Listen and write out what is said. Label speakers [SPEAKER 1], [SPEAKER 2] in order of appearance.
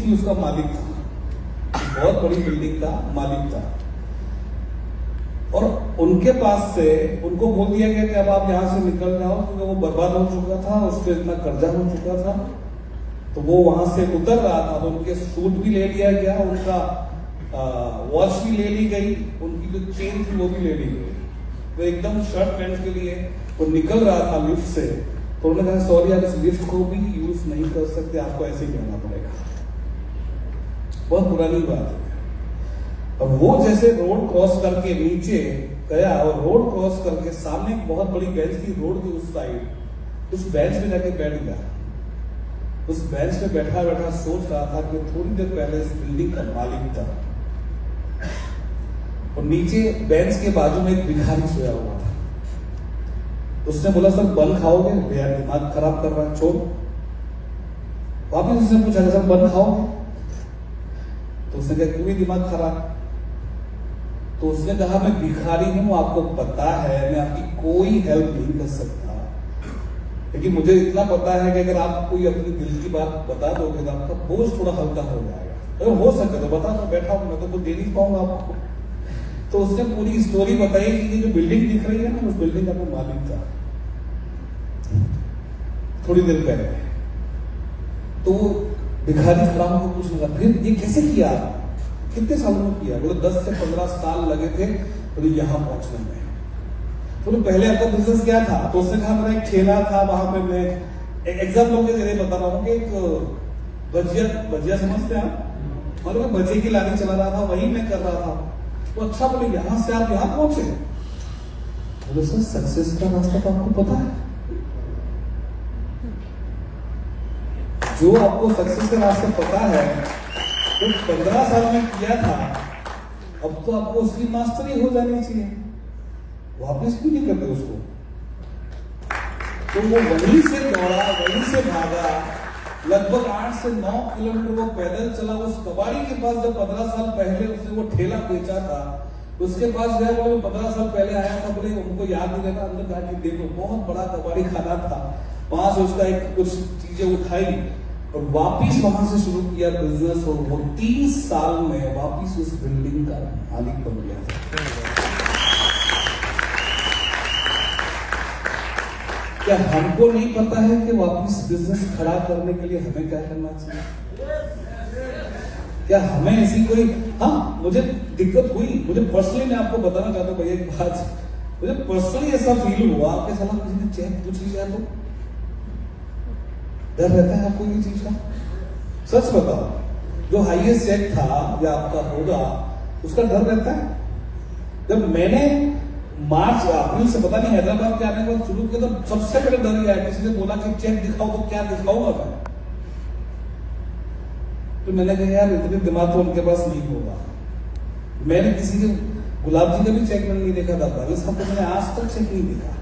[SPEAKER 1] थी उसका मालिक था, बहुत बड़ी बिल्डिंग का मालिक था। और उनके पास से उनको बोल दिया गया कि अब आप यहां से निकल जाओ, क्योंकि वो बर्बाद हो चुका था, उस पर इतना कर्जा हो चुका था। तो वो वहां से उतर रहा था, तो उनके सूट भी ले लिया गया, उनका वॉच भी ले ली गई, उनकी जो चेन थी वो भी ले ली गई। वो एकदम शर्ट पैंट के लिए वो निकल रहा था लिफ्ट से, तो उन्होंने कहा सॉरी आप इस लिफ्ट को भी यूज नहीं कर सकते, आपको ऐसे ही जाना पड़ेगा। बहुत पुरानी बात है। और वो जैसे रोड क्रॉस करके नीचे गया और रोड क्रॉस करके सामने एक बहुत बड़ी बेंच थी रोड की उस साइड, उस बेंच पे जाके बैठ गया। उस बेंच पे बैठा बैठा सोच रहा था कि थोड़ी देर पहले इस बिल्डिंग का मालिक था, और नीचे बेंच के बाजू में एक भिखारी सोया हुआ था। उसने बोला सर बन खाओगे? भैया दिमाग खराब कर रहा है, छोड़। वापिस उसने पूछा सर बन खाओगे? तो उसने कहा क्यों दिमाग खराब? तो उसने कहा मैं भिखारी हूं, आपको पता है मैं आपकी कोई हेल्प नहीं कर सकता, लेकिन मुझे इतना पता है कि अगर आप कोई अपनी दिल की बात बता दोगे तो आपका बोझ थोड़ा हल्का हो जाएगा। अगर हो सके तो बता दो, बैठा हूं मैं तो दे नहीं पाऊंगा आपको। तो उसने पूरी स्टोरी बताई कि ये जो बिल्डिंग दिख रही है ना, उस बिल्डिंग का मैं मालिक था थोड़ी देर पहले। तो वो भिखारी खड़ा होकर पूछने लगा फिर ये कैसे किया आपने, कितने सालों में किया? बोले 10 से 15 साल लगे थे तो यहां पहुंचने में। तो पहले आपका बिजनेस क्या था? तो उसने कहा मेरा एक ठेला था, वहां पे मैं एक एग्जाम्पल के जरिए बता रहा हूँ कि एक भजिया समझते हैं आप, और मैं भजिए की लारी चला रहा था, वही मैं कर रहा था। तो अच्छा बोले यहां से आप यहां पहुंचे? बोले सर सक्सेस का रास्ता तो आपको पता है, जो आपको सक्सेस का रास्ता पता है तो 15 साल में किया था, अब तो आपको उसकी मास्टरी हो जानी चाहिए। वापस क्यों नहीं करते उसको? तो वो वहीं से दौड़ा, वहीं से भागा, लगभग 8 से 9 किलोमीटर वो पैदल चला उस कबाड़ी के पास जब 15 साल पहले उसने वो ठेला बेचा था। उसके पास गया, बोले 15 साल पहले आया था, बोले उनको याद नहीं रहता। अंदर कहा कि देखो बहुत बड़ा कबाड़ी खाना था, वहां से उसका एक कुछ चीजें उठाई और वापिस वहां से शुरू किया बिजनेस, और वो 30 साल में वापिस उस बिल्डिंग का मालिक बन गया था। क्या हमको नहीं पता है कि वापिस बिजनेस खड़ा करने के लिए हमें क्या करना चाहिए? क्या हमें ऐसी कोई, हाँ मुझे दिक्कत हुई, मुझे पर्सनली मैं आपको बताना चाहता हूँ भैया एक बात, मुझे पर्सनली ऐसा फील हुआ आपके साथ किसी ने चेक पूछ लिया तो डर रहता है आपको ये चीज का? सच बताओ, जो हाईएस्ट चेक था या आपका होगा उसका डर रहता है? जब मैंने मार्च अप्रैल से पता नहीं हैदराबाद के आने के बाद शुरू किया तो सबसे पहले डर ही आया, किसी ने बोला कि चेक दिखाओ तो क्या दिखाऊंगा मैं? तो मैंने कहा यार इतने दिमाग तो उनके पास नहीं होगा। मैंने किसी के गुलाब जी का भी चेक मैंने नहीं देखा था, भाई साहब को मैंने आज तक चेक नहीं देखा।